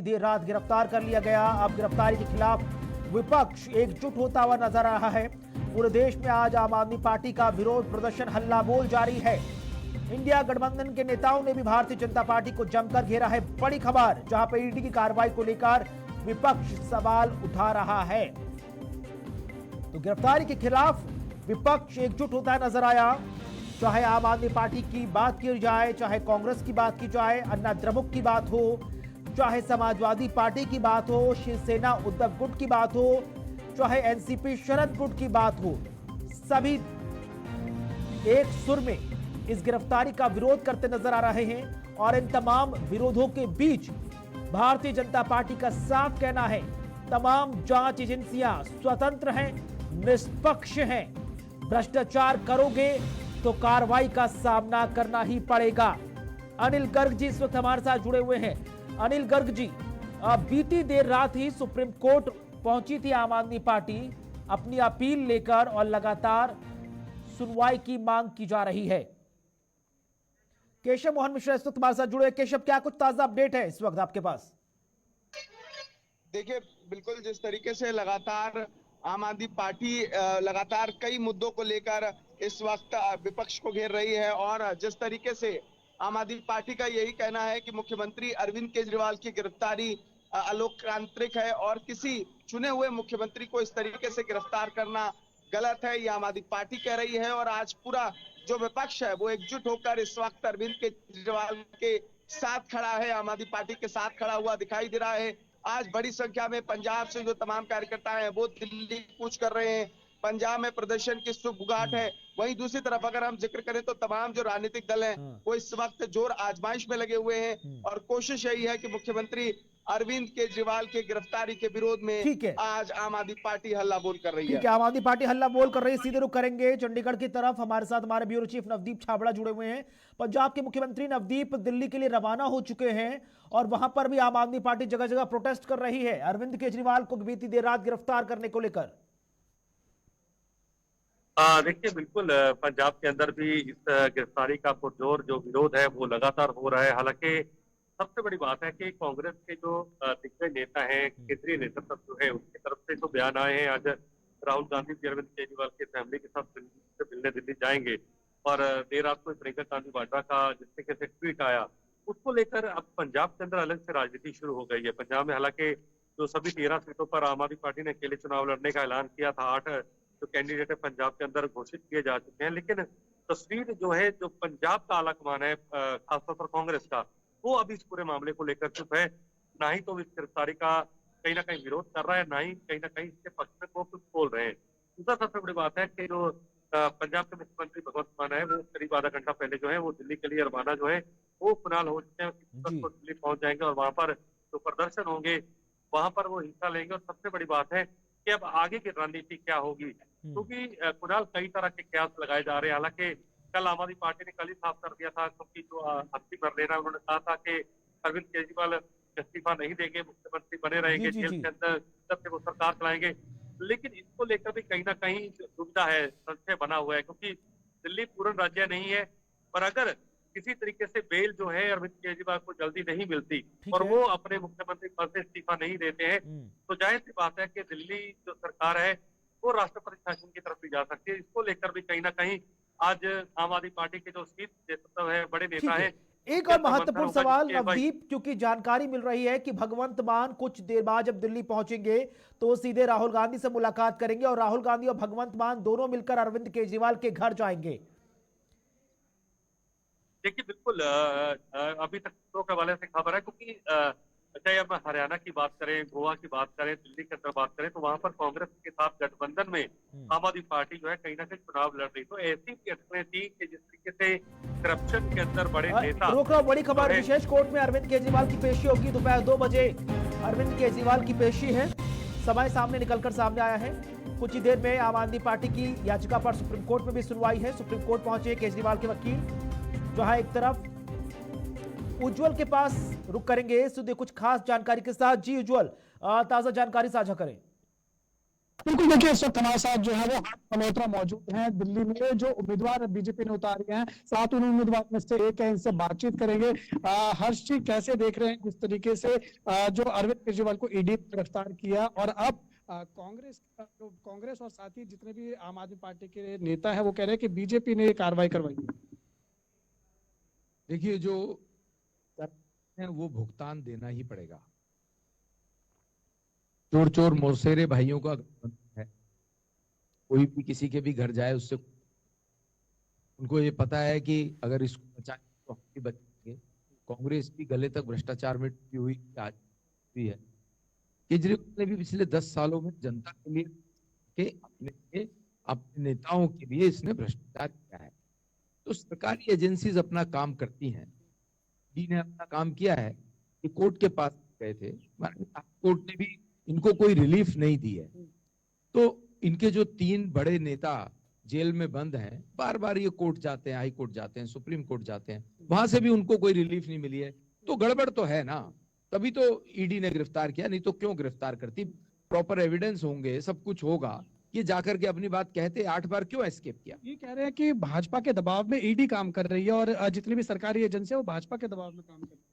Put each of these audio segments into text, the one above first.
देर रात गिरफ्तार कर लिया गया। अब गिरफ्तारी के खिलाफ विपक्ष एकजुट होता हुआ नजर आ रहा है। पूरे देश में आज आम आदमी पार्टी का विरोध प्रदर्शन हल्ला बोल जारी है। इंडिया गठबंधन के नेताओं ने भी भारतीय जनता पार्टी को जमकर घेरा है। बड़ी खबर, जहां पर ईडी की कार्रवाई को लेकर विपक्ष सवाल उठा रहा है, तो गिरफ्तारी के खिलाफ विपक्ष एकजुट होता नजर आया। चाहे आम आदमी पार्टी की बात की जाए, चाहे कांग्रेस की बात की जाए, अन्ना द्रमुक की बात हो, चाहे समाजवादी पार्टी की बात हो, शिवसेना उद्धव गुट की बात हो, चाहे एनसीपी शरद गुट की बात हो, सभी एक सुर में इस गिरफ्तारी का विरोध करते नजर आ रहे हैं। और इन तमाम विरोधों के बीच भारतीय जनता पार्टी का साफ कहना है, तमाम जांच एजेंसियां स्वतंत्र हैं, निष्पक्ष हैं। भ्रष्टाचार करोगे तो कार्रवाई का सामना करना ही पड़ेगा। अनिल गर्ग जी इस वक्त हमारे साथ जुड़े हुए हैं। अनिल गर्ग जी, बीती देर रात ही सुप्रीम कोर्ट पहुंची थी आम आदमी पार्टी अपनी अपील लेकर, और लगातार सुनवाई की मांग की जा रही है। केशव मोहन मिश्रा इस वक्त हमारे साथ जुड़े हैं। केशव, क्या कुछ ताजा अपडेट है इस वक्त आपके पास? देखिए, बिल्कुल जिस तरीके से लगातार आम आदमी पार्टी लगातार कई मुद्दों को लेकर इस वक्त विपक्ष को घेर रही है, और जिस तरीके से आम आदमी पार्टी का यही कहना है कि मुख्यमंत्री अरविंद केजरीवाल की गिरफ्तारी अलोकतांत्रिक है, और किसी चुने हुए मुख्यमंत्री को इस तरीके से गिरफ्तार करना गलत है, ये आम आदमी पार्टी कह रही है। और आज पूरा जो विपक्ष है वो एकजुट होकर इस वक्त अरविंद केजरीवाल के साथ खड़ा है, आम आदमी पार्टी के साथ खड़ा हुआ दिखाई दे रहा है। आज बड़ी संख्या में पंजाब से जो तमाम कार्यकर्ता हैं वो दिल्ली कूच कर रहे हैं। पंजाब में प्रदर्शन की सुगबुगाहट है। वहीं दूसरी तरफ अगर हम जिक्र करें तो तमाम जो राजनीतिक दल हैं वो इस वक्त जोर आजमाइश में लगे हुए हैं, और कोशिश यही है कि मुख्यमंत्री अरविंद केजरीवाल के गिरफ्तारी के विरोध में आज आम आदमी पार्टी हल्ला बोल कर रही है। ठीक है, आम आदमी पार्टी हल्ला बोल कर रही है। सीधे रुख करेंगे चंडीगढ़ की तरफ। हमारे साथ हमारे ब्यूरो चीफ नवदीप छाबड़ा जुड़े हुए हैं। पंजाब के मुख्यमंत्री नवदीप दिल्ली के लिए रवाना हो चुके हैं, और वहां पर भी आम आदमी पार्टी जगह जगह प्रोटेस्ट कर रही है अरविंद केजरीवाल को बीती देर रात गिरफ्तार करने को लेकर। देखिए, बिल्कुल पंजाब के अंदर भी इस गिरफ्तारी का पुरजोर जो विरोध है वो लगातार हो रहा है। हालांकि सबसे बड़ी बात है कि कांग्रेस के जो दिग्गज नेता हैं, केंद्रीय नेतृत्व जो है, उनकी तरफ से तो बयान आए हैं। आज राहुल गांधी भी अरविंद केजरीवाल के फैमिली के साथ से मिलने दिल्ली जाएंगे, और देर रात को प्रियंका गांधी वाड्रा का जिस तरीके से ट्वीट आया, उसको लेकर अब पंजाब के अंदर अलग से राजनीति शुरू हो गई है। पंजाब में हालांकि जो सभी 13 सीटों पर आम आदमी पार्टी ने अकेले चुनाव लड़ने का ऐलान किया था, 8 जो कैंडिडेट है पंजाब के अंदर घोषित किए जा चुके हैं, लेकिन तस्वीर जो है, जो पंजाब का आलाकमान है खासतौर पर कांग्रेस का, वो अभी इस पूरे मामले को लेकर चुप है। ना ही तो इस गिरफ्तारी का कहीं ना कहीं विरोध कर रहा है, ना ही कहीं ना कहीं इसके पक्ष में वो कुछ बोल रहे हैं। दूसरा सबसे बड़ी बात है कि जो पंजाब के मुख्यमंत्री भगवंत मान है, वो करीब आधा घंटा पहले जो है वो दिल्ली के लिए रवाना जो है वो फिलहाल हो चुके हैं। दिल्ली पहुंच जाएंगे, और वहां पर जो प्रदर्शन होंगे वहां पर वो हिस्सा लेंगे। और सबसे बड़ी बात है कि अब आगे की रणनीति क्या होगी, क्योंकि कुणाल कई तरह के कयास लगाए जा रहे हैं। हालांकि कल आम आदमी पार्टी ने कल ही साफ कर दिया था, क्योंकि जो हस्ती भर लेना, उन्होंने कहा था कि अरविंद केजरीवाल इस्तीफा नहीं देंगे, मुख्यमंत्री बने रहेंगे, जेल के अंदर से वो सरकार चलाएंगे। लेकिन इसको लेकर भी कहीं ना कहीं दुविधा है, संशय बना हुआ है, क्योंकि दिल्ली पूर्ण राज्य नहीं है। पर अगर किसी तरीके से बेल जो है अरविंद केजरीवाल को जल्दी नहीं मिलती और वो अपने मुख्यमंत्री पद से इस्तीफा नहीं देते हैं, तो जाहिर सी बात है कि दिल्ली जो सरकार है वो राष्ट्रपति शासन की तरफ भी जा सकती है। इसको लेकर भी कहीं ना कहीं आज आम आदमी पार्टी के जो शीर्ष नेतृत्व है, बड़े नेता है। एक और महत्वपूर्ण सवाल नवदीप, क्योंकि जानकारी मिल रही है कि भगवंत मान कुछ देर बाद जब दिल्ली पहुंचेंगे तो सीधे राहुल गांधी से मुलाकात करेंगे, और राहुल गांधी और भगवंत मान दोनों मिलकर अरविंद केजरीवाल के घर जाएंगे। देखिए, बिल्कुल अभी तक सूत्रों के हवाले से खबर है, क्योंकि चाहे हम हरियाणा की बात करें, गोवा की बात करें, दिल्ली की अंदर बात करें, तो वहां पर कांग्रेस के साथ गठबंधन में आम आदमी पार्टी जो है कहीं ना कहीं चुनाव लड़ रही। तो ऐसी घटनाएं थी कि जिस तरीके से करप्शन के अंदर बड़े नेता। रोक रहा, बड़ी खबर, विशेष कोर्ट में अरविंद केजरीवाल की पेशी होगी दोपहर 2 बजे। अरविंद केजरीवाल की पेशी है, समय सामने निकलकर सामने आया है। कुछ ही देर में आम आदमी पार्टी की याचिका पर सुप्रीम कोर्ट में भी सुनवाई है। सुप्रीम कोर्ट पहुंचे केजरीवाल के वकील, जहां एक तरफ उज्जवल के पास रुक करेंगे सुधे कुछ खास जानकारी के साथ। जी उज्जवल, ताजा जानकारी साझा करें। बिल्कुल, देखिए इस वक्त हमारे साथ जो है वो हर्ष मल्होत्रा मौजूद हैं दिल्ली में, जो उम्मीदवार बीजेपी ने उतारे हैं, 7 उन उम्मीदवार में से एक है, इनसे बातचीत करेंगे। हर्ष जी, कैसे देख रहे हैं जिस तरीके से जो अरविंद केजरीवाल को ईडी ने गिरफ्तार किया और अब कांग्रेस और साथ ही जितने भी आम आदमी पार्टी के नेता है वो कह रहे हैं कि बीजेपी ने ये कार्रवाई करवाई है। देखिए, जो है वो भुगतान देना ही पड़ेगा। चोर चोर मौसेरे भाइयों का है, कोई भी किसी के भी घर जाए उससे उनको ये पता है कि अगर इसको बचाएं तो हम भी बचेंगे। कांग्रेस भी गले तक भ्रष्टाचार में डूबी हुई आज भी है। केजरीवाल ने भी पिछले 10 सालों में जनता के लिए अपने नेताओं के लिए इसने भ्रष्टाचार किया है। तो सरकारी एजेंसीज अपना काम करती हैं। डी ने अपना काम किया है कि कोर्ट के पास गए थे, कोर्ट ने भी इनको कोई रिलीफ नहीं दी है। तो इनके जो 3 बड़े नेता जेल में बंद हैं, बार बार ये कोर्ट जाते हैं, हाई कोर्ट जाते हैं, सुप्रीम कोर्ट जाते हैं, वहां से भी उनको कोई रिलीफ नहीं मिली है। तो गड़बड़ तो है ना, तभी तो ईडी ने गिरफ्तार किया, नहीं तो क्यों गिरफ्तार करती। प्रॉपर एविडेंस होंगे, सब कुछ होगा, ये जाकर के अपनी बात कहते। 8 बार क्यों एस्केप किया? ये कह रहे हैं कि भाजपा के दबाव में ईडी काम कर रही है और जितनी भी सरकारी एजेंसी है वो भाजपा के दबाव में काम कर रही है।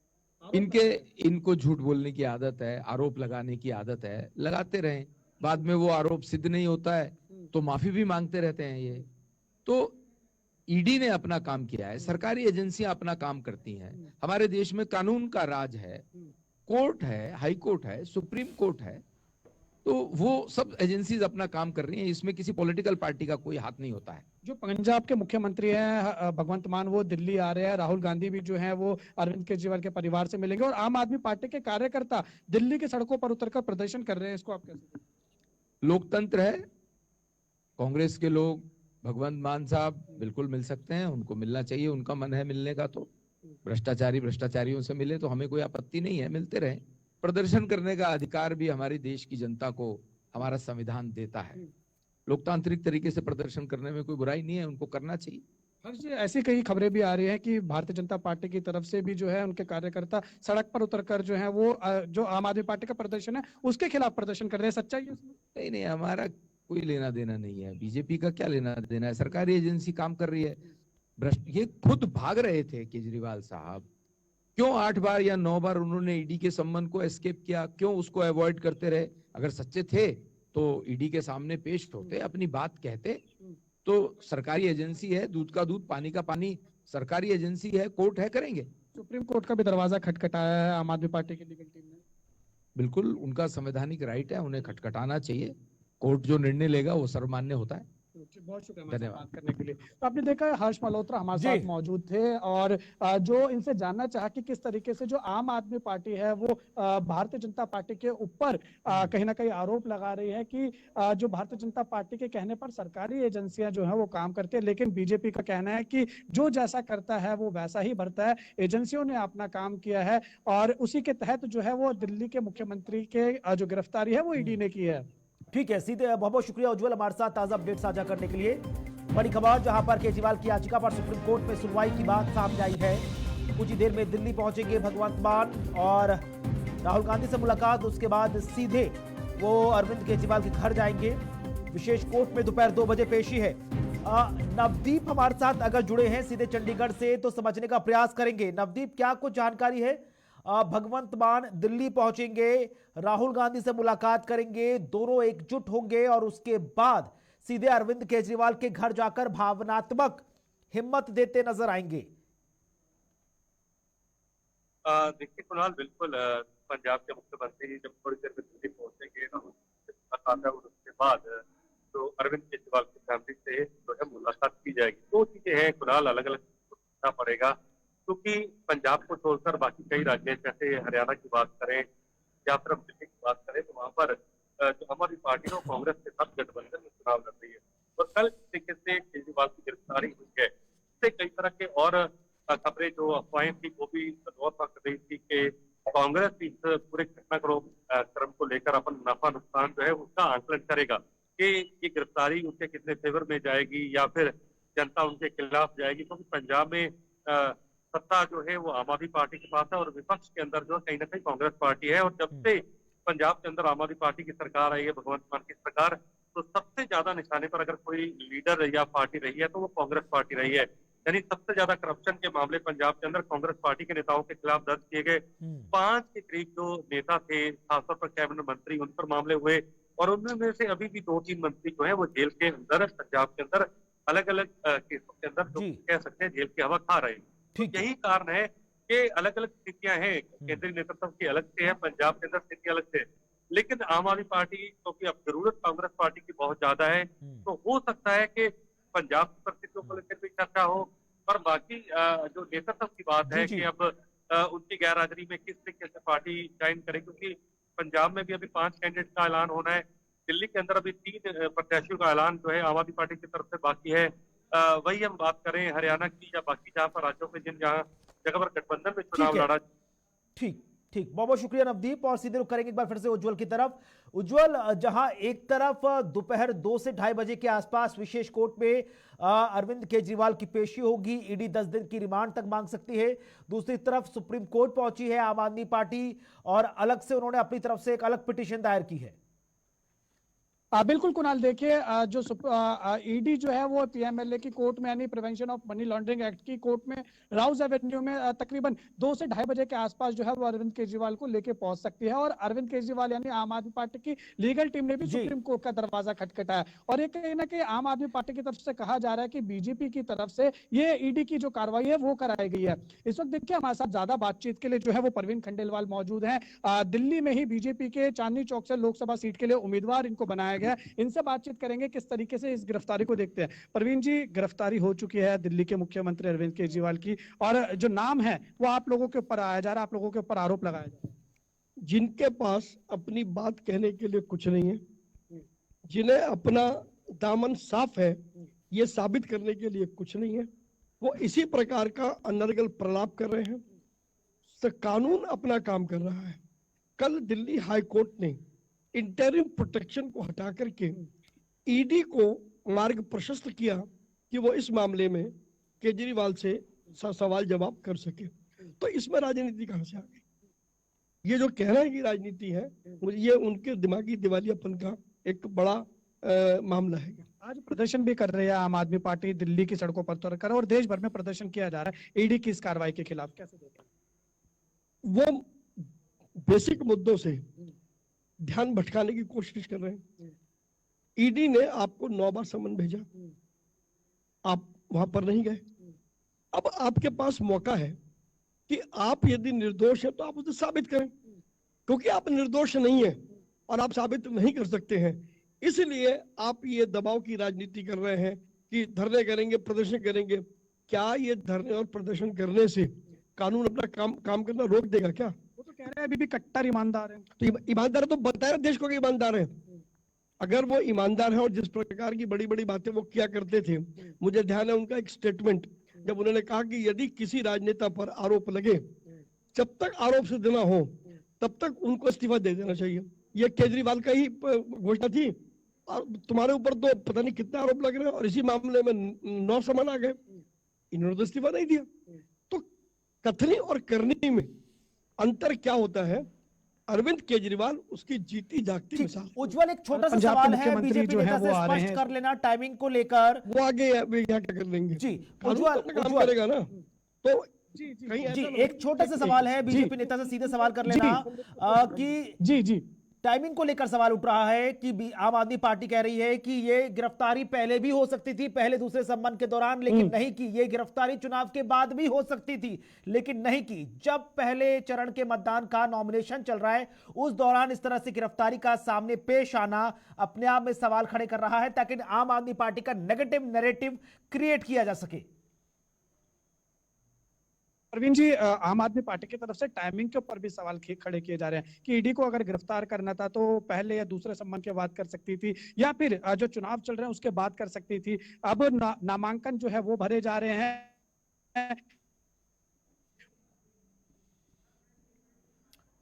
इनको झूठ बोलने की आदत है, आरोप लगाने की आदत है, लगाते रहें। बाद में वो आरोप सिद्ध नहीं होता है तो माफी भी मांगते रहते हैं। ये तो ईडी ने अपना काम किया है, सरकारी एजेंसियां अपना काम करती हैं। हमारे देश में कानून का राज है, कोर्ट है, हाई कोर्ट है, सुप्रीम कोर्ट है, तो वो सब एजेंसीज अपना काम कर रही हैं। इसमें किसी पॉलिटिकल पार्टी का कोई हाथ नहीं होता है। जो पंजाब के मुख्यमंत्री हैं भगवंत मान, वो दिल्ली आ रहे हैं। राहुल गांधी भी जो है वो अरविंद केजरीवाल के परिवार से मिलेंगे और आम आदमी पार्टी के कार्यकर्ता दिल्ली की सड़कों पर उतरकर प्रदर्शन कर रहे हैं। इसको आप कैसे? लोकतंत्र है, कांग्रेस के लोग भगवंत मान साहब बिल्कुल मिल सकते हैं, उनको मिलना चाहिए, उनका मन है मिलने का। तो भ्रष्टाचारियों से मिले तो हमें कोई आपत्ति नहीं है, मिलते रहे। प्रदर्शन करने का अधिकार भी हमारी देश की जनता को हमारा संविधान देता है। लोकतांत्रिक तरीके से प्रदर्शन करने में कोई बुराई नहीं है, उनको करना चाहिए। हर्ष जी, ऐसी कई खबरें भी आ रही हैं कि भारतीय जनता पार्टी की तरफ से भी जो है उनके कार्यकर्ता सड़क पर उतरकर जो है वो जो आम आदमी पार्टी का प्रदर्शन है उसके खिलाफ प्रदर्शन कर रहे हैं। सच्चाई है उसमें? नहीं, हमारा कोई लेना देना नहीं है। बीजेपी का क्या लेना देना है? सरकारी एजेंसी काम कर रही है। ये खुद भाग रहे थे केजरीवाल साहब, क्यों 8 बार या 9 बार उन्होंने ईडी के संबंध को एस्केप किया? क्यों उसको अवॉइड करते रहे? अगर सच्चे थे तो ईडी के सामने पेश होते, अपनी बात कहते। तो सरकारी एजेंसी है, दूध का दूध पानी का पानी, सरकारी एजेंसी है, कोर्ट है, करेंगे। सुप्रीम कोर्ट का भी दरवाजा खटखटाया है आम आदमी पार्टी की लीगल टीम ने। बिल्कुल उनका संवैधानिक राइट है, उन्हें खटखटाना चाहिए। कोर्ट जो निर्णय लेगा वो सर्वमान्य होता है। बहुत शुक्रिया धन्यवाद बात करने के लिए। तो आपने देखा हर्ष मल्होत्रा हमारे साथ मौजूद थे और जो इनसे जानना चाहा कि किस तरीके से जो आम आदमी पार्टी है वो भारतीय जनता पार्टी के ऊपर कहीं ना कहीं आरोप लगा रही है कि जो भारतीय जनता पार्टी के कहने पर सरकारी एजेंसियां जो है वो काम करती है, लेकिन बीजेपी का कहना है कि जो जैसा करता है वो वैसा ही भरता है। एजेंसियों ने अपना काम किया है और उसी के तहत जो है वो दिल्ली के मुख्यमंत्री के जो गिरफ्तारी है वो ईडी ने की है। ठीक है, सीधे बहुत बहुत शुक्रिया उज्जवल हमारे साथ ताजा अपडेट साझा करने के लिए। बड़ी खबर जहां पर केजरीवाल की याचिका पर सुप्रीम कोर्ट में सुनवाई की बात सामने आई है। कुछ ही देर में दिल्ली पहुंचेंगे भगवंत मान और राहुल गांधी से मुलाकात, उसके बाद सीधे वो अरविंद केजरीवाल के घर जाएंगे। विशेष कोर्ट में दोपहर 2 बजे पेशी है। नवदीप हमारे साथ अगर जुड़े हैं सीधे चंडीगढ़ से तो समझने का प्रयास करेंगे। नवदीप, क्या कुछ जानकारी है? भगवंत मान दिल्ली पहुंचेंगे, राहुल गांधी से मुलाकात करेंगे, दोनों एकजुट होंगे और उसके बाद सीधे अरविंद केजरीवाल के घर जाकर भावनात्मक हिम्मत देते नजर आएंगे। देखिए कुणाल, बिल्कुल पंजाब के मुख्यमंत्री जब थोड़ी देर में दिल्ली पहुंचेंगे और उसके बाद तो अरविंद केजरीवाल की फैमिली से जो है मुलाकात की जाएगी। 2 चीजें हैं कुणाल, अलग अलग सोचना पड़ेगा, क्योंकि पंजाब को छोड़कर बाकी कई राज्य जैसे हरियाणा की बात करें या फिर दिल्ली की बात करें तो वहां पर जो हमारी पार्टी है कांग्रेस के साथ गठबंधन में चुनाव लड़ रही है। और कल तरीके से केजरीवाल की गिरफ्तारी हुई है, इससे कई तरह के और खबरें जो अफवाहें थी वो भी दौर पर कर रही थी कि कांग्रेस इस पूरे घटनाक्रम को लेकर अपन मुनाफा नुकसान जो है उसका आंकलन करेगा कि ये गिरफ्तारी उनके कितने फेवर में जाएगी या फिर जनता उनके खिलाफ जाएगी। क्योंकि पंजाब में सत्ता जो है वो आम आदमी पार्टी के पास है और विपक्ष के अंदर जो कहीं ना कहीं कांग्रेस पार्टी है। और जब से पंजाब के अंदर आम आदमी पार्टी की सरकार आई है, भगवंत मान की सरकार, तो सबसे ज्यादा निशाने पर अगर कोई लीडर या पार्टी रही है तो वो कांग्रेस पार्टी रही है। यानी सबसे ज्यादा करप्शन के मामले पंजाब के अंदर कांग्रेस पार्टी के नेताओं के खिलाफ दर्ज किए गए। 5 के करीब जो नेता थे, खासतौर पर कैबिनेट मंत्री, उन पर मामले हुए और उनमें से अभी भी 2-3 मंत्री जो है वो जेल के अंदर, पंजाब के अंदर अलग अलग केसों के अंदर जो कह सकते हैं जेल की हवा खा रहे हैं। तो यही कारण है कि अलग अलग स्थितियां हैं, केंद्रीय नेतृत्व की अलग से है, पंजाब के अंदर स्थिति अलग से है। लेकिन आम आदमी पार्टी क्योंकि अब जरूरत कांग्रेस पार्टी की बहुत ज्यादा है, तो हो सकता है कि पंजाब की परिस्थितियों को लेकर भी चर्चा हो। पर बाकी जो नेतृत्व की बात है कि अब उनकी गैर हाजिरी में किस तरीके से पार्टी ज्वाइन करे, क्योंकि पंजाब में भी अभी 5 कैंडिडेट का ऐलान होना है, दिल्ली के अंदर अभी 3 प्रत्याशियों का ऐलान जो है आम आदमी पार्टी की तरफ से बाकी है। वही हम बात करें हरियाणा की या बाकी जहाँ पर राज्यों में जहाँ जगह पर गठबंधन में चुनाव लड़ा। ठीक, बहुत बहुत शुक्रिया नवदीप। और सीधे रुख करेंगे एक बार फिर से उज्जवल की तरफ। उज्जवल, जहां एक तरफ दोपहर 2 से 2:30 बजे के आसपास विशेष कोर्ट में अरविंद केजरीवाल की पेशी होगी, ईडी 10 दिन की रिमांड तक मांग सकती है। दूसरी तरफ सुप्रीम कोर्ट पहुंची है आम आदमी पार्टी और अलग से उन्होंने अपनी तरफ से एक अलग पिटीशन दायर की है। बिल्कुल कुणाल, देखिए जो ईडी जो है वो पीएमएलए की कोर्ट में यानी prevention of money laundering act की कोर्ट में राउज एवेन्यू में तकरीबन 2 से 2:30 बजे के आसपास जो है वो अरविंद केजरीवाल को लेके पहुंच सकती है। और अरविंद केजरीवाल यानी आम आदमी पार्टी की लीगल टीम ने भी सुप्रीम कोर्ट का दरवाजा खटखटाया और ये कहीं ना कहीं आम आदमी पार्टी की तरफ से कहा जा रहा है कि बीजेपी की तरफ से ये ईडी की जो कार्रवाई है वो कराई गई है। इस वक्त देखिए हमारे साथ ज्यादा बातचीत के लिए जो है वो परवीन खंडेलवाल मौजूद है। दिल्ली में ही बीजेपी के चांदनी चौक से लोकसभा सीट के लिए उम्मीदवार इनको बनाया गया। इनसे बातचीत करेंगे किस तरीके से इस गिरफ्तारी को देखते हैं। परवीन जी, गिरफ्तारी हो चुकी है दिल्ली के मुख्यमंत्री अरविंद केजरीवाल की और जो नाम है वो आप लोगों के ऊपर आया जा रहा है, आप लोगों के ऊपर आरोप लगाया जा रहा है। जिनके पास अपनी बात कहने के लिए कुछ नहीं है, जिन्हें अपना दामन साफ है ये साबित करने के लिए कुछ नहीं है, वो इसी प्रकार का अनर्गल प्रलाप कर रहे हैं। तो कानून अपना काम कर रहा है। कल दिल्ली हाई कोर्ट ने इंटरिम प्रोटेक्शन को हटा करके ईडी को मार्ग प्रशस्त किया कि वो इस मामले में केजरीवाल से सवाल जवाब कर सके। तो इसमें राजनीति कहां से आ गई? ये जो कह रहे हैं कि राजनीति है, ये उनके दिमागी दिवालियापन का एक बड़ा मामला है। आज प्रदर्शन भी कर रही है आम आदमी पार्टी दिल्ली की सड़कों पर उतरकर और देश भर में प्रदर्शन किया जा रहा है ईडी की इस कार्रवाई के खिलाफ, कैसे देखें? वो बेसिक मुद्दों से ध्यान भटकाने की कोशिश कर रहे हैं। ईडी ने आपको 9 बार समन भेजा, आप वहां पर नहीं गए। अब आपके पास मौका है कि आप यदि निर्दोष है तो आप उसे साबित करें, क्योंकि आप निर्दोष नहीं है और आप साबित नहीं कर सकते हैं। इसलिए आप ये दबाव की राजनीति कर रहे हैं कि धरने करेंगे, प्रदर्शन करेंगे। क्या ये धरने और प्रदर्शन करने से कानून अपना काम करना रोक देगा क्या? वो तो कह रहे हैं अभी भी कट्टर ईमानदार है। तो ईमानदार है तो बताया देश को कि ईमानदार है। अगर वो ईमानदार है और जिस प्रकार की बड़ी बड़ी बातें वो किया करते थे, मुझे ध्यान है उनका एक स्टेटमेंट जब उन्होंने कहा कि यदि किसी राजनेता पर आरोप लगे, जब तक आरोप सिद्ध ना हो तब तक उनको इस्तीफा दे देना चाहिए। ये केजरीवाल का ही घोषणा थी। और तुम्हारे ऊपर तो पता नहीं कितने आरोप लग रहे हैं और इसी मामले में 9 समन आ गए, इन्होंने तो इस्तीफा नहीं दिया। तो कथनी और करनी में अंतर क्या होता है? अरविंद केजरीवाल उसकी जीती जागती मिसाल। उज्जवल, एक छोटा सा सवाल है, बीजेपी नेता से स्पष्ट कर लेना टाइमिंग को लेकर। वो आगे क्या कर लेंगे जी उज्जवल काम करेगा ना। तो जी एक छोटा सा सवाल है, बीजेपी नेता से सीधे सवाल कर लेना कि जी टाइमिंग को लेकर सवाल उठ रहा है कि आम आदमी पार्टी कह रही है कि ये गिरफ्तारी पहले भी हो सकती थी, पहले दूसरे सम्मन के दौरान, लेकिन नहीं की। ये गिरफ्तारी चुनाव के बाद भी हो सकती थी लेकिन नहीं की। जब पहले चरण के मतदान का नॉमिनेशन चल रहा है उस दौरान इस तरह से गिरफ्तारी का सामने पेश आना अपने आप में सवाल खड़े कर रहा है ताकि आम आदमी पार्टी का नेगेटिव नैरेटिव क्रिएट किया जा सके। अरविंद जी, आम आदमी पार्टी की तरफ से टाइमिंग के ऊपर भी सवाल खड़े किए जा रहे हैं कि ईडी को अगर गिरफ्तार करना था तो पहले या दूसरे सम्मन के बाद कर सकती थी या फिर जो चुनाव चल रहे हैं उसके बाद कर सकती थी। अब नामांकन जो है वो भरे जा रहे हैं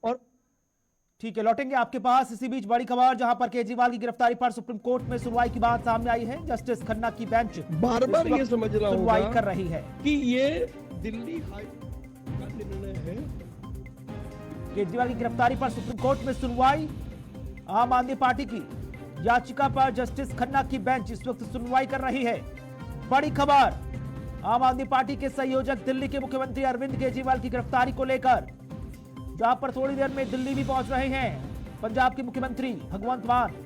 और ठीक है, लौटेंगे आपके पास। इसी बीच बड़ी खबर, जहां पर केजरीवाल की गिरफ्तारी पर सुप्रीम कोर्ट में सुनवाई की बात सामने आई है। जस्टिस खन्ना की बेंच बार बार ये समझना होगा सुनवाई कर रही है कि ये दिल्ली हाई कोर्ट का निर्णय है। केजरीवाल की गिरफ्तारी पर सुप्रीम कोर्ट में सुनवाई। आम आदमी पार्टी की याचिका पर जस्टिस खन्ना की बेंच इस वक्त सुनवाई कर रही है। बड़ी खबर आम आदमी पार्टी के संयोजक दिल्ली के मुख्यमंत्री अरविंद केजरीवाल की गिरफ्तारी को लेकर, जहां पर थोड़ी देर में दिल्ली भी पहुंच रहे हैं पंजाब के मुख्यमंत्री भगवंत मान।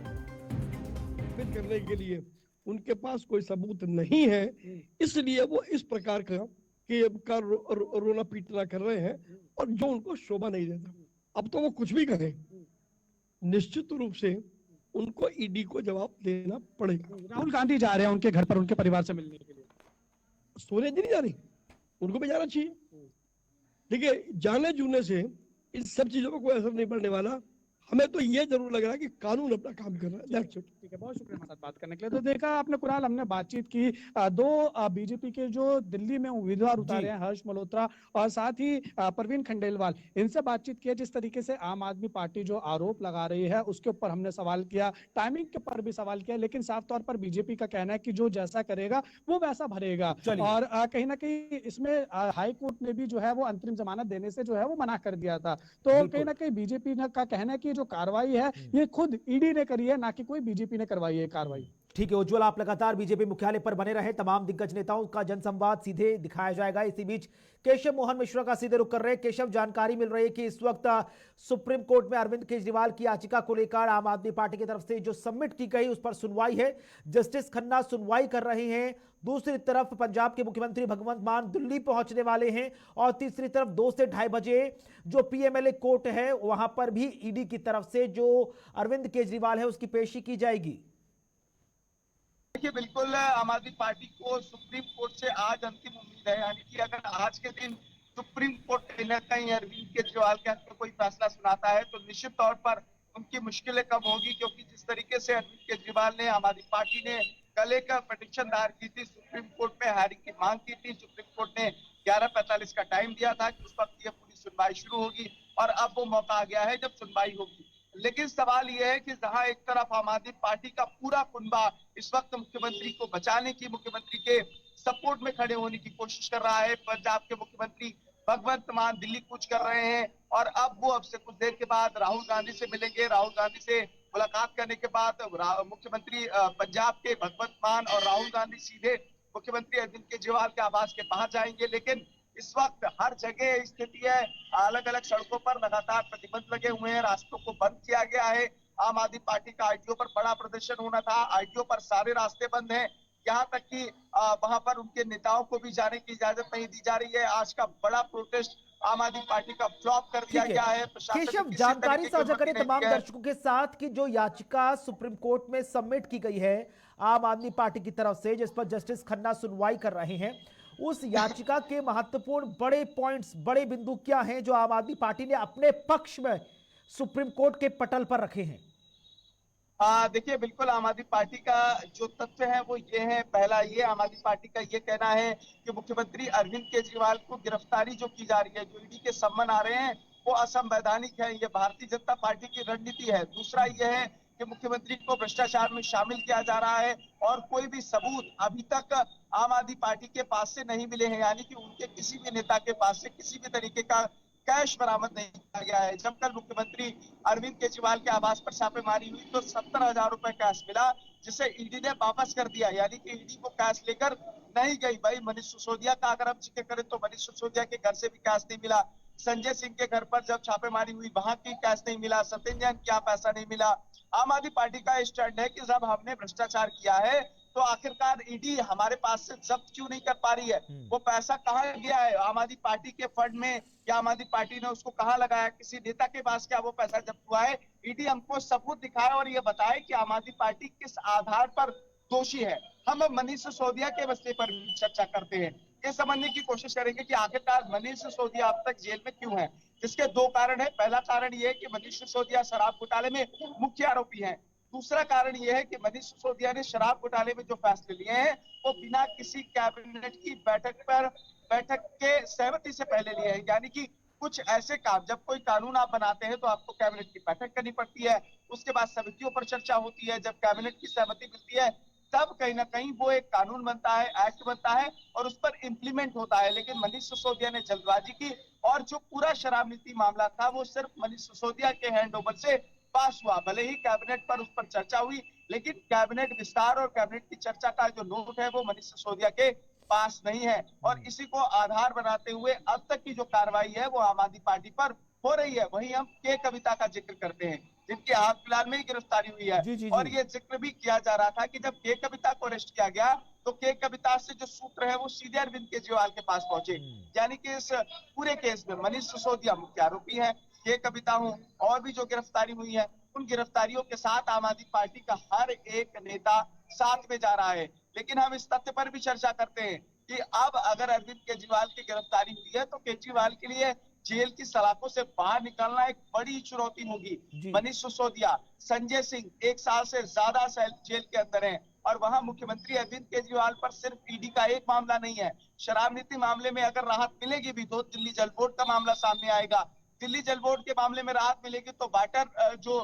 करने के लिए उनके पास कोई सबूत नहीं है, इसलिए वो इस प्रकार का रोना पीटना कर रहे हैं और जो उनको शोभा नहीं देता। अब तो वो कुछ भी कहें, निश्चित रूप से उनको ईडी को जवाब देना पड़ेगा। राहुल गांधी जा रहे हैं उनके घर पर उनके परिवार से मिलने के लिए। सोनिया जी नहीं जा रही, उनको भी जाना चाहिए। देखिए, जाने जूने से इन सब चीजों पर कोई असर नहीं पड़ने वाला। हमें तो ये जरूर लग रहा है कि कानून अपना काम कर रहा है। ठीक है, बहुत शुक्रिया हमारे साथ बात करने के लिए। तो देखा आपने कुणाल, हमने बातचीत की दो बीजेपी के जो दिल्ली में उम्मीदवार उतारे हैं, हर्ष मल्होत्रा और साथ ही परवीन खंडेलवाल, इनसे बातचीत किया। जिस तरीके से आम आदमी पार्टी जो आरोप लगा रही है उसके ऊपर हमने सवाल किया, टाइमिंग के ऊपर भी सवाल किया, लेकिन साफ तौर पर बीजेपी का कहना है कि जो जैसा करेगा वो वैसा भरेगा। और कहीं ना कहीं इसमें हाई कोर्ट ने भी जो है वो अंतरिम जमानत देने से जो है वो मना कर दिया था। तो कहीं ना कहीं बीजेपी का कहना है कि जो कार्रवाई है ये खुद ईडी ने करी है, ना कि कोई बीजेपी ने करवाई है कार्रवाई। ठीक है उज्जवल, आप लगातार बीजेपी मुख्यालय पर बने रहे। तमाम दिग्गज नेताओं का जनसंवाद सीधे दिखाया जाएगा। इसी बीच केशव मोहन मिश्रा का सीधे रुख कर रहे हैं। केशव, जानकारी मिल रही है कि इस वक्त सुप्रीम कोर्ट में अरविंद केजरीवाल की याचिका को लेकर आम आदमी पार्टी की तरफ से जो सबमिट की गई उस पर सुनवाई है। जस्टिस खन्ना सुनवाई कर रहे हैं। दूसरी तरफ पंजाब के मुख्यमंत्री भगवंत मान दिल्ली पहुंचने वाले हैं और तीसरी तरफ 2 से 2:30 बजे जो पीएमएलए कोर्ट है वहां पर भी ईडी की तरफ से जो अरविंद केजरीवाल है उसकी पेशी की जाएगी। देखिए, बिल्कुल आम आदमी पार्टी को सुप्रीम कोर्ट से आज अंतिम उम्मीद है, यानी कि अगर आज के दिन सुप्रीम कोर्ट कहीं न कहीं अरविंद केजरीवाल के हक में कोई फैसला सुनाता है तो निश्चित तौर पर उनकी मुश्किलें कम होगी, क्योंकि जिस तरीके से अरविंद केजरीवाल ने, आम आदमी पार्टी ने कल एक पिटीशन दायर की थी, सुप्रीम कोर्ट में हायरिंग की मांग की थी। सुप्रीम कोर्ट ने 11:45 का टाइम दिया था कि उस वक्त ये पूरी सुनवाई शुरू होगी और अब वो मौका आ गया है जब सुनवाई होगी। लेकिन सवाल यह है कि जहां एक तरफ आम आदमी पार्टी का पूरा कुनबा इस वक्त मुख्यमंत्री को बचाने की, मुख्यमंत्री के सपोर्ट में खड़े होने की कोशिश कर रहा है, पंजाब के मुख्यमंत्री भगवंत मान दिल्ली कूच कर रहे हैं और अब से कुछ देर के बाद राहुल गांधी से मिलेंगे। राहुल गांधी से मुलाकात करने के बाद मुख्यमंत्री पंजाब के भगवंत मान और राहुल गांधी सीधे मुख्यमंत्री अरविंद केजरीवाल के आवास के बाहर जाएंगे। लेकिन इस वक्त हर जगह स्थिति है, अलग अलग सड़कों पर लगातार प्रतिबंध लगे हुए हैं, रास्तों को बंद किया गया है। आम आदमी पार्टी का आईटीओ पर बड़ा प्रदर्शन होना था, आईटीओ पर सारे रास्ते बंद हैं, यहाँ तक कि वहां पर उनके नेताओं को भी जाने की इजाजत नहीं दी जा रही है। आज का बड़ा प्रोटेस्ट आम आदमी पार्टी का फ्लॉप कर दिया गया है। केशव, जानकारी साझा करें तमाम दर्शकों के साथ कि जो याचिका सुप्रीम कोर्ट में सबमिट की गई है आम आदमी पार्टी की तरफ से, जिस पर जस्टिस खन्ना सुनवाई कर रहे हैं, उस याचिका के महत्वपूर्ण बड़े पॉइंट्स, बड़े बिंदु क्या हैं जो आम आदमी पार्टी ने अपने पक्ष में सुप्रीम कोर्ट के पटल पर रखे हैं? देखिए, बिल्कुल आम आदमी पार्टी का जो तथ्य है वो ये है, पहला ये आम आदमी पार्टी का ये कहना है कि मुख्यमंत्री अरविंद केजरीवाल को गिरफ्तारी जो की जा रही है, जो ईडी के सम्मन आ रहे हैं, वो असंवैधानिक है, ये भारतीय जनता पार्टी की रणनीति है। दूसरा ये है कि मुख्यमंत्री को भ्रष्टाचार में शामिल किया जा रहा है और कोई भी सबूत अभी तक आम आदमी पार्टी के पास से नहीं मिले हैं, यानी कि उनके किसी भी नेता के पास से किसी भी तरीके का कैश बरामद नहीं किया गया है। जब कल मुख्यमंत्री अरविंद केजरीवाल के आवास पर छापेमारी हुई तो 70,000 रुपए कैश मिला, जिसे ईडी ने वापस कर दिया, यानी कि ईडी को कैश लेकर नहीं गई। भाई मनीष सिसोदिया का अगर हम जिक्र करें तो मनीष सिसोदिया के घर से भी कैश नहीं मिला, संजय सिंह के घर पर जब छापेमारी हुई वहां की कैश नहीं मिला, सत्येंद्र जैन क्या पैसा नहीं मिला। आम आदमी पार्टी का स्टैंड है कि जब हमने भ्रष्टाचार किया है तो आखिरकार ईडी हमारे पास से जब्त क्यों नहीं कर पा रही है, वो पैसा कहाँ गया है, आम आदमी पार्टी के फंड में या आम आदमी पार्टी ने उसको कहाँ लगाया, किसी नेता के पास क्या वो पैसा जब्त हुआ है। ईडी हमको सबूत दिखाए और ये बताए कि आम आदमी पार्टी किस आधार पर दोषी है। हम मनीष सिसोदिया के मसले पर भी चर्चा करते हैं, ये समझने की कोशिश करेंगे कि आखिरकार मनीष सिसोदिया अब तक जेल में क्यों है। जिसके 2 कारण है। पहला कारण ये है कि मनीष सिसोदिया शराब घोटाले में मुख्य आरोपी हैं। दूसरा कारण यह है कि मनीष सिसोदिया ने शराब घोटाले में जो फैसले लिए हैं वो बिना किसी कैबिनेट की बैठक के सहमति से पहले लिए हैं, यानी कि कुछ ऐसे काम, जब कोई कानून आप बनाते हैं तो आपको कैबिनेट की बैठक करनी पड़ती है, उसके बाद समितियों पर चर्चा होती है, जब कैबिनेट की सहमति मिलती है तब कहीं ना कहीं वो एक कानून बनता है, एक्ट बनता है और उस पर इम्प्लीमेंट होता है। लेकिन मनीष सिसोदिया ने जल्दबाजी की और जो पूरा शराब नीति मामला था वो सिर्फ मनीष सिसोदिया के हैंड ओवर से पास हुआ। भले ही कैबिनेट पर उस पर चर्चा हुई लेकिन कैबिनेट विस्तार और कैबिनेट की चर्चा का जो नोट है वो मनीष सिसोदिया के पास नहीं है, और इसी को आधार बनाते हुए अब तक की जो कार्रवाई है वो आम आदमी पार्टी पर हो रही है। वहीं हम के कविता का जिक्र करते हैं, जिनकी हाल फिलहाल में ही गिरफ्तारी हुई है, जी। और ये जिक्र भी किया जा रहा था कि जब के कविता को अरेस्ट किया गया तो के कविता से जो सूत्र है वो सीधे अरविंद केजरीवाल के पास पहुंचे। यानी कि इस पूरे केस में मनीष सिसोदिया मुख्य आरोपी है, के कविता हूं और भी जो गिरफ्तारी हुई है उन गिरफ्तारियों के साथ आम आदमी पार्टी का हर एक नेता साथ में जा रहा है। लेकिन हम इस तथ्य पर भी चर्चा करते हैं कि अब अगर अरविंद केजरीवाल की गिरफ्तारी हुई है तो केजरीवाल के लिए जेल की सलाखों से बाहर निकलना एक बड़ी चुनौती होगी। मनीष सिसोदिया, संजय सिंह 1 साल से ज्यादा जेल के अंदर हैं, और वहां मुख्यमंत्री अरविंद केजरीवाल पर सिर्फ ईडी का एक मामला नहीं है, शराब नीति मामले में अगर राहत मिलेगी भी तो दिल्ली जल बोर्ड का मामला सामने आएगा। दिल्ली जल बोर्ड के मामले में राहत मिलेगी तो वाटर जो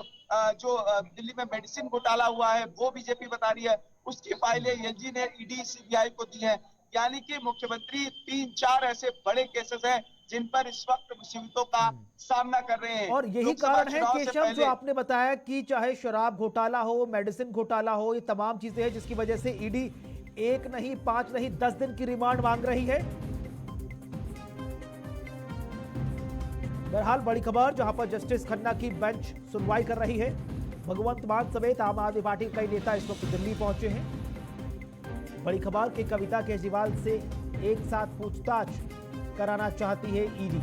दिल्ली में मेडिसिन घोटाला हुआ है वो बीजेपी बता रही है, उसकी फाइलें एलजी ने ईडी सीबीआई को दी है। यानी कि मुख्यमंत्री 3-4 ऐसे बड़े केसेस हैं जिन पर इस वक्त मुसीबतों का सामना कर रहे हैं। और यही कारण है केशव जो आपने बताया कि चाहे शराब घोटाला हो, मेडिसिन घोटाला हो, ये तमाम चीजें हैं जिसकी वजह से ईडी 1 नहीं 5 नहीं 10 दिन की रिमांड मांग रही है। बहरहाल बड़ी खबर जहां पर जस्टिस खन्ना की बेंच सुनवाई कर रही है। भगवंत मान समेत आम आदमी पार्टी के कई नेता इस वक्त दिल्ली पहुंचे हैं। बड़ी खबर कि कविता केजरीवाल से एक साथ पूछताछ कराना चाहती है ईडी।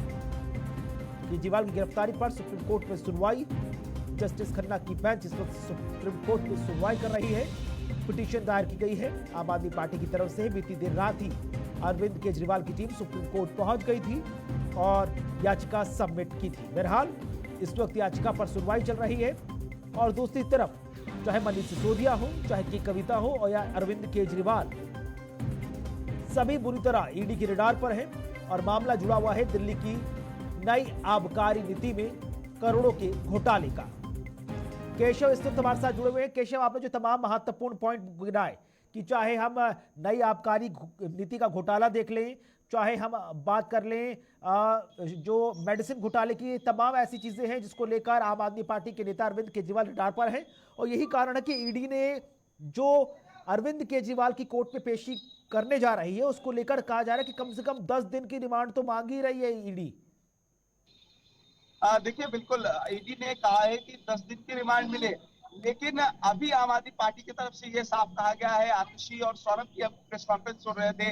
केजरीवाल की गिरफ्तारी पर सुप्रीम कोर्ट में सुनवाई। जस्टिस खन्ना की बेंच इस वक्त सुप्रीम कोर्ट में सुनवाई कर रही है। पिटीशन दायर की गई है आम आदमी पार्टी की तरफ से। बीती देर रात ही अरविंद केजरीवाल की टीम सुप्रीम कोर्ट पहुंच गई थी और याचिका सबमिट की थी। बहरहाल इस वक्त याचिका पर सुनवाई चल रही है, और दूसरी तरफ चाहे मनीष सिसोदिया हो, चाहे के कविता हो और या अरविंद केजरीवाल, सभी बुरी तरह ईडी की रडार पर है और मामला जुड़ा हुआ है दिल्ली की नई आबकारी नीति में करोड़ों के घोटाले का। केशव इस वक्त हमारे साथ जुड़े हुए हैं। केशव, आपने जो तमाम महत्वपूर्ण पॉइंट गिनाए कि चाहे हम नई आबकारी नीति का घोटाला देख लें, चाहे हम बात कर लें जो मेडिसिन घोटाले की, तमाम ऐसी चीजें हैं जिसको लेकर आम आदमी पार्टी के नेता अरविंद केजरीवाल रडार पर है। और यही कारण है कि ईडी ने जो अरविंद केजरीवाल की कोर्ट में पेशी करने जा रही है उसको लेकर कहा जा रहा है कि कम से कम 10 दिन की रिमांड तो मांग ही रही है ईडी। देखिए, बिल्कुल ईडी ने कहा है कि 10 दिन की रिमांड मिले, लेकिन अभी आम आदमी पार्टी की तरफ से यह साफ कहा गया है। आतिशी और सौरभ की प्रेस कॉन्फ्रेंस सुन रहे थे।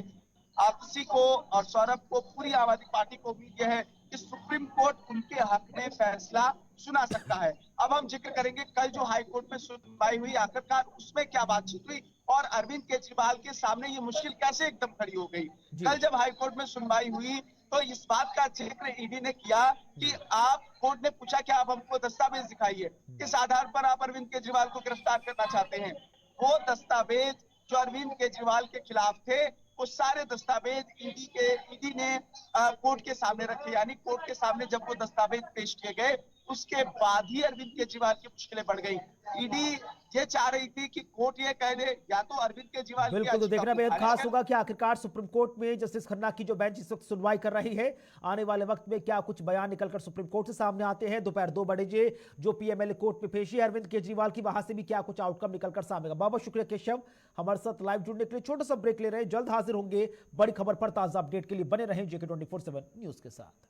आतिशी को और सौरभ को, पूरी आम आदमी पार्टी को उम्मीद है कि सुप्रीम कोर्ट उनके हक में फैसला सुना सकता है। अब हम जिक्र करेंगे कल जो हाई कोर्ट में सुनवाई हुई, आखिरकार उसमें क्या बातचीत हुई और अरविंद केजरीवाल के सामने ये मुश्किल कैसे एकदम खड़ी हो गई। कल जब हाई कोर्ट में सुनवाई हुई तो इस बात का जिक्र ईडी ने किया कि आप, कोर्ट ने पूछा कि आप हमको दस्तावेज दिखाइए, किस आधार पर आप अरविंद केजरीवाल को गिरफ्तार करना चाहते हैं। वो दस्तावेज जो अरविंद केजरीवाल के खिलाफ थे, वो सारे दस्तावेज ईडी ने कोर्ट के सामने रखे। यानी कोर्ट के सामने जब वो दस्तावेज पेश किए गए उसके बाद ही अरविंद केजरीवाल की मुश्किलें बढ़ गई। ईडी ये चाह रही थी कि कोर्ट ये कह दे या तो अरविंद केजरीवाल, बिल्कुल, तो देखना बेहद खास होगा कि आखिरकार सुप्रीम कोर्ट में जस्टिस खन्ना की जो बेंच इस वक्त सुनवाई कर रही है, आने वाले वक्त में क्या कुछ बयान निकलकर सुप्रीम कोर्ट से सामने आते हैं। दोपहर 2 बजे जो पीएमएलए कोर्ट में पेशी है अरविंद केजरीवाल की, वहां से भी क्या कुछ आउटकम निकलकर सामने आएगा। बहुत शुक्रिया केशव, हमारे साथ लाइव जुड़ने के लिए। छोटा सा ब्रेक ले रहे हैं, जल्द हाजिर होंगे बड़ी खबर पर। ताजा अपडेट के लिए बने रहें JK24/7 न्यूज के साथ।